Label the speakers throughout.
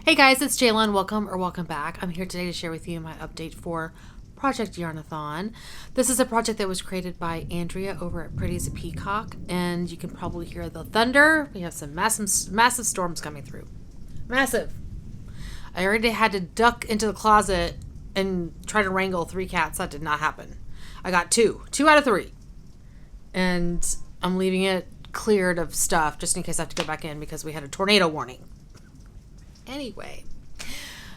Speaker 1: Hey guys, it's Jalen. Welcome back. I'm here today to share with you my update for Project Yarnathon. This is a project that was created by Andrea over at Pretty as a Peacock, and you can probably hear the thunder. We have some massive storms coming through. Massive. I already had to duck into the closet and try to wrangle 3 cats. That did not happen. I got 2 out of 3. And I'm leaving it cleared of stuff just in case I have to go back in because we had a tornado warning. Anyway,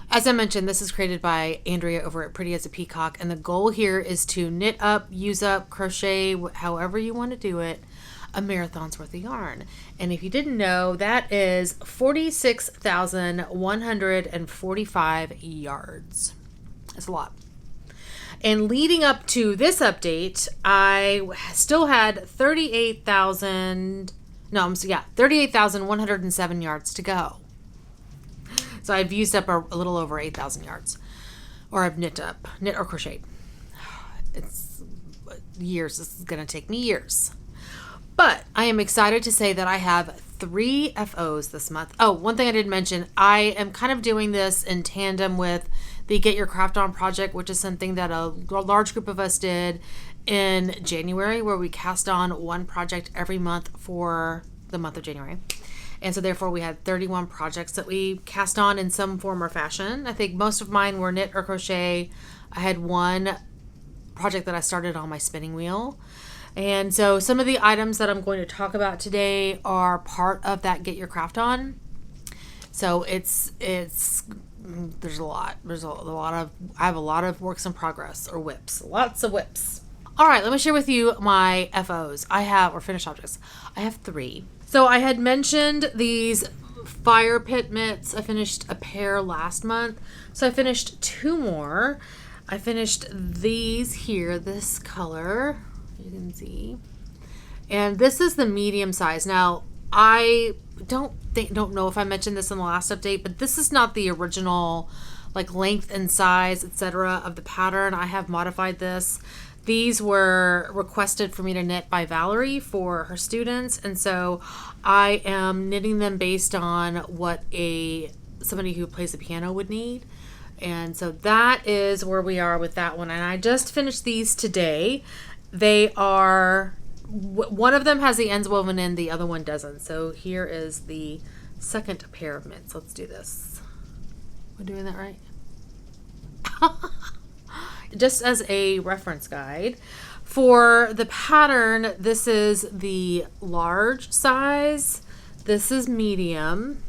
Speaker 1: as I mentioned, this is created by Andrea over at Pretty as a Peacock, and the goal here is to knit up, use up, crochet, however you want to do it, a marathon's worth of yarn. And if you didn't know, that is 46,145 yards. That's a lot. And leading up to this update, I still had 38,107 yards to go. So I've used up a little over 8,000 yards, or I've knit or crocheted. It's years. This is going to take me years. But I am excited to say that I have 3 FOs this month. Oh, one thing I didn't mention, I am kind of doing this in tandem with the Get Your Craft On project, which is something that a large group of us did in January, where we cast on one project every month for the month of January. And so therefore we had 31 projects that we cast on in some form or fashion. I think most of mine were knit or crochet. I had one project that I started on my spinning wheel. And so some of the items that I'm going to talk about today are part of that Get Your Craft On. So there's a lot. I have a lot of works in progress, or whips. Lots of whips. All right, let me share with you my FOs. Finished objects. I have 3. So I had mentioned these fire pit mitts. I finished a pair last month. So I finished 2 more. I finished these here, this color, you can see. And this is the medium size. Now, I don't know if I mentioned this in the last update, but this is not the original length and size, etc. of the pattern. I have modified this. These were requested for me to knit by Valerie for her students, and so I am knitting them based on what somebody who plays the piano would need. And so that is where we are with that one. And I just finished these today. They are, one of them has the ends woven in, the other one doesn't. So here is the second pair of mitts. Let's do this. Am I doing that right? Just as a reference guide for the pattern, this is the large size, this is medium,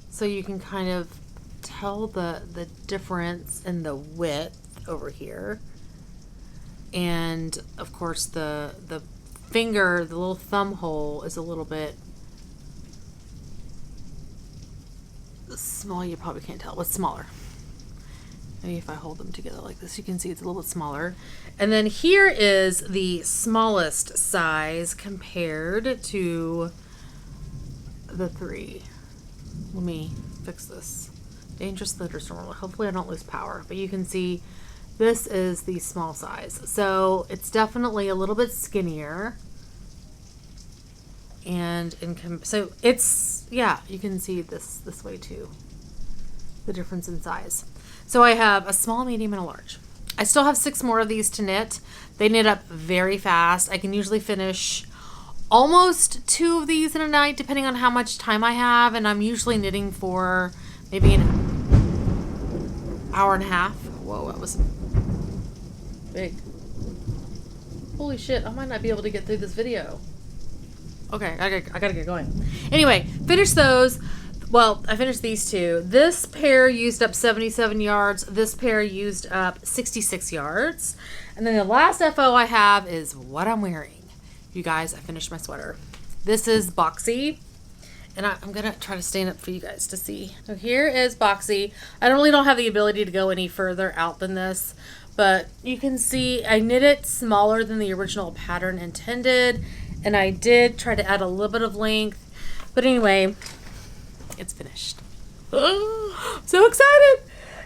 Speaker 1: so you can kind of tell the difference in the width over here. And of course the finger, the little thumb hole, is a little bit small. You probably can't tell what's smaller. Maybe if I hold them together like this, you can see it's a little bit smaller. And then here is the smallest size compared to the 3. Let me fix this. Dangerous thunderstorm. Hopefully I don't lose power. But you can see this is the small size. So it's definitely a little bit skinnier. And so it's, yeah, you can see this way too. The difference in size. So I have a small, medium, and a large. I still have 6 more of these to knit. They knit up very fast. I can usually finish almost 2 of these in a night, depending on how much time I have. And I'm usually knitting for maybe an hour and a half. Whoa, that was big. Holy shit, I might not be able to get through this video. Okay, I gotta get going. Anyway, finish those. Well, I finished these 2. This pair used up 77 yards. This pair used up 66 yards. And then the last FO I have is what I'm wearing. You guys, I finished my sweater. This is Boxy. And I'm going to try to stand up for you guys to see. So here is Boxy. I really don't have the ability to go any further out than this. But you can see I knit it smaller than the original pattern intended. And I did try to add a little bit of length. But anyway, it's finished. So excited.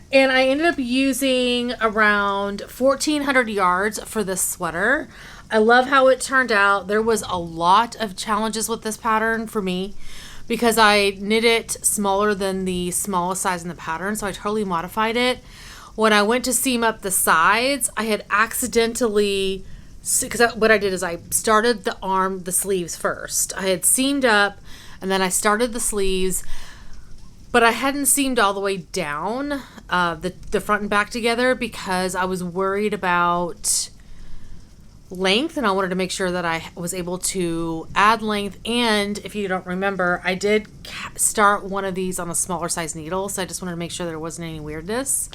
Speaker 1: And I ended up using around 1,400 yards for this sweater. I love how it turned out. There was a lot of challenges with this pattern for me because I knit it smaller than the smallest size in the pattern. So I totally modified it. When I went to seam up the sides, I had accidentally, because what I did is I started the sleeves first. I had seamed up and then I started the sleeves, but I hadn't seamed all the way down the front and back together because I was worried about length, and I wanted to make sure that I was able to add length. And if you don't remember, I did start one of these on a smaller size needle, so I just wanted to make sure there wasn't any weirdness.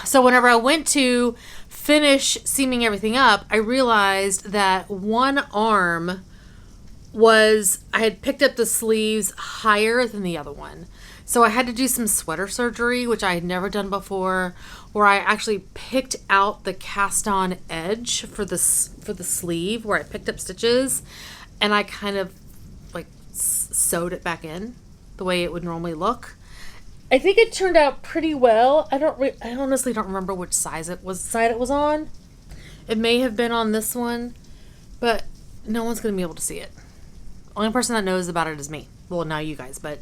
Speaker 1: So whenever I went to finish seaming everything up, I realized that one arm I had picked up the sleeves higher than the other one. So I had to do some sweater surgery, which I had never done before, where I actually picked out the cast on edge for the sleeve where I picked up stitches, and I kind of like sewed it back in the way it would normally look. I think it turned out pretty well. I honestly don't remember which side it was on. It may have been on this one, but no one's going to be able to see it. Only person that knows about it is me. Well, now you guys, but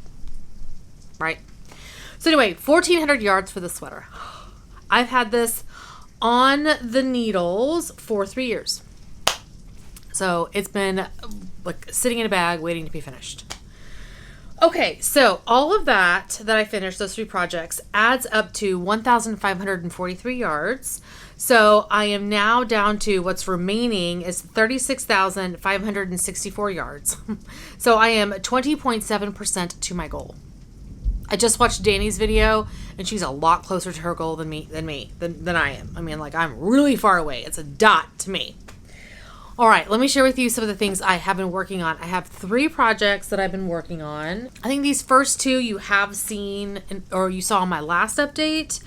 Speaker 1: right. So anyway, 1,400 yards for the sweater. I've had this on the needles for 3 years. So it's been like sitting in a bag waiting to be finished. Okay, so all of that I finished, those 3 projects, adds up to 1,543 yards. So I am now down to what's remaining is 36,564 yards. So I am 20.7% to my goal. I just watched Danny's video, and she's a lot closer to her goal than I am. I mean, like, I'm really far away. It's a dot to me. All right, let me share with you some of the things I have been working on. I have 3 projects that I've been working on. I think these first 2 you have seen, or you saw in my last update.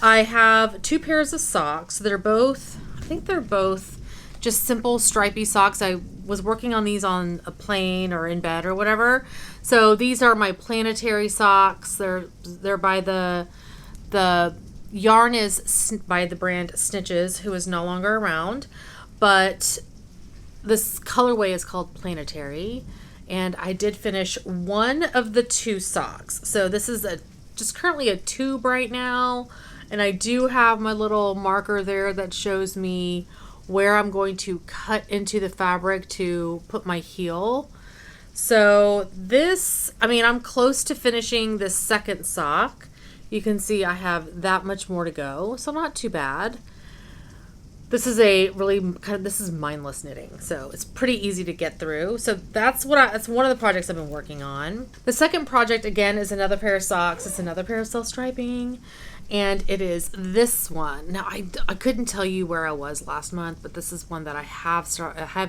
Speaker 1: I have 2 pairs of socks that are both, I think they're both just simple stripy socks. I was working on these on a plane or in bed or whatever. So these are my planetary socks. They're by the yarn is by the brand Snitches, who is no longer around, but this colorway is called Planetary, and I did finish one of the 2 socks. So this is just currently a tube right now, and I do have my little marker there that shows me where I'm going to cut into the fabric to put my heel. So this, I mean, I'm close to finishing this second sock. You can see I have that much more to go, so not too bad. This is this is mindless knitting, so it's pretty easy to get through. So that's one of the projects I've been working on. The second project, again, is another pair of socks. It's another pair of self-striping, and it is this one. Now, I couldn't tell you where I was last month, but this is one that I have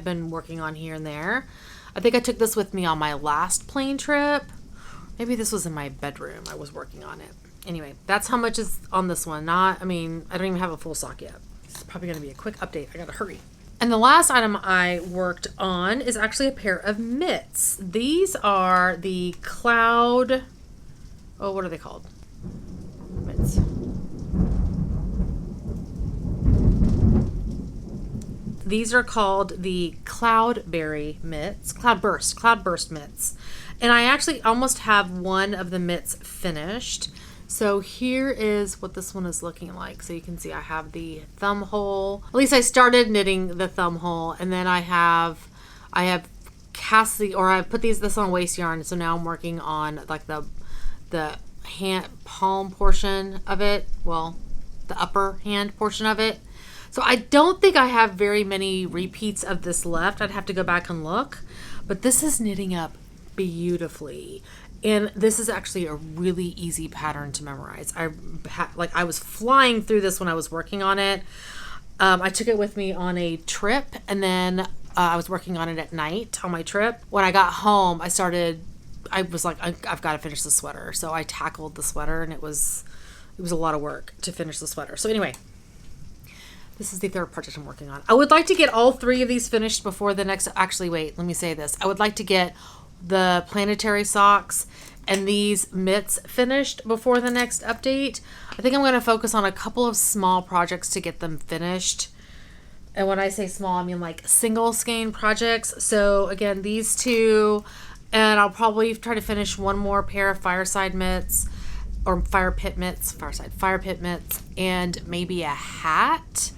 Speaker 1: been working on here and there. I think I took this with me on my last plane trip. Maybe this was in my bedroom. I was working on it. Anyway, that's how much is on this one. I don't even have a full sock yet. It's probably going to be a quick update. I gotta hurry. And the last item I worked on is actually a pair of mitts. These are the Cloud, what are they called? Mitts. These are called the Cloudberry mitts, Cloudburst mitts. And I actually almost have one of the mitts finished. So here is what this one is looking like. So you can see I have the thumb hole. At least I started knitting the thumb hole, and then I have cast I put this on waste yarn. So now I'm working on like the hand palm portion of it. Well, the upper hand portion of it. So I don't think I have very many repeats of this left. I'd have to go back and look, but this is knitting up beautifully. And this is actually a really easy pattern to memorize. I was flying through this when I was working on it. I took it with me on a trip, and then I was working on it at night on my trip. When I got home, I was like, I've got to finish the sweater. So I tackled the sweater, and it was a lot of work to finish the sweater. So anyway, this is the third project I'm working on. I would like to get all 3 of these finished before the next, actually, wait, let me say this. I would like to get the planetary socks and these mitts finished before the next update. I think I'm going to focus on a couple of small projects to get them finished. And when I say small, I mean like single skein projects. So again, these 2, And I'll probably try to finish one more pair of fireside mitts or fire pit mitts, and maybe a hat.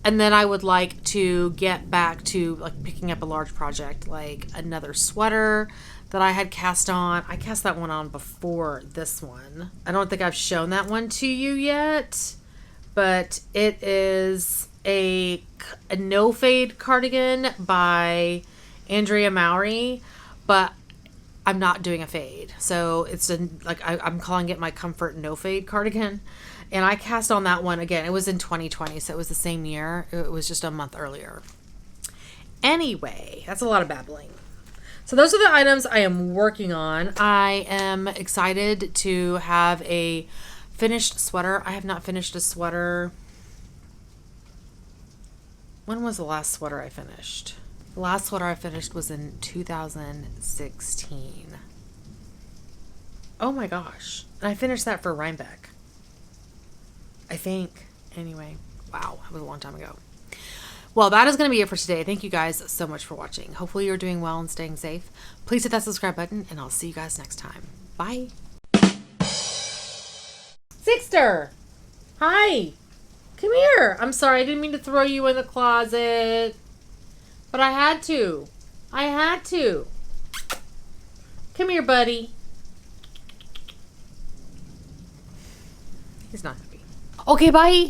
Speaker 1: And then I would like to get back to like picking up a large project, like another sweater that I had cast on. I cast that one on before this one. I don't think I've shown that one to you yet, but it is a no fade cardigan by Andrea Mowry, but I'm not doing a fade. So it's I'm calling it my comfort no fade cardigan. And I cast on that one again. It was in 2020, so it was the same year. It was just a month earlier. Anyway, that's a lot of babbling. So those are the items I am working on. I am excited to have a finished sweater. I have not finished a sweater. When was the last sweater I finished? The last sweater I finished was in 2016. Oh my gosh. And I finished that for Rhinebeck, I think. Anyway, wow, that was a long time ago. Well, that is going to be it for today. Thank you guys so much for watching. Hopefully you're doing well and staying safe. Please hit that subscribe button, and I'll see you guys next time. Bye. Sixter! Hi! Come here! I'm sorry, I didn't mean to throw you in the closet. But I had to. Come here, buddy. He's not happy. Okay, bye.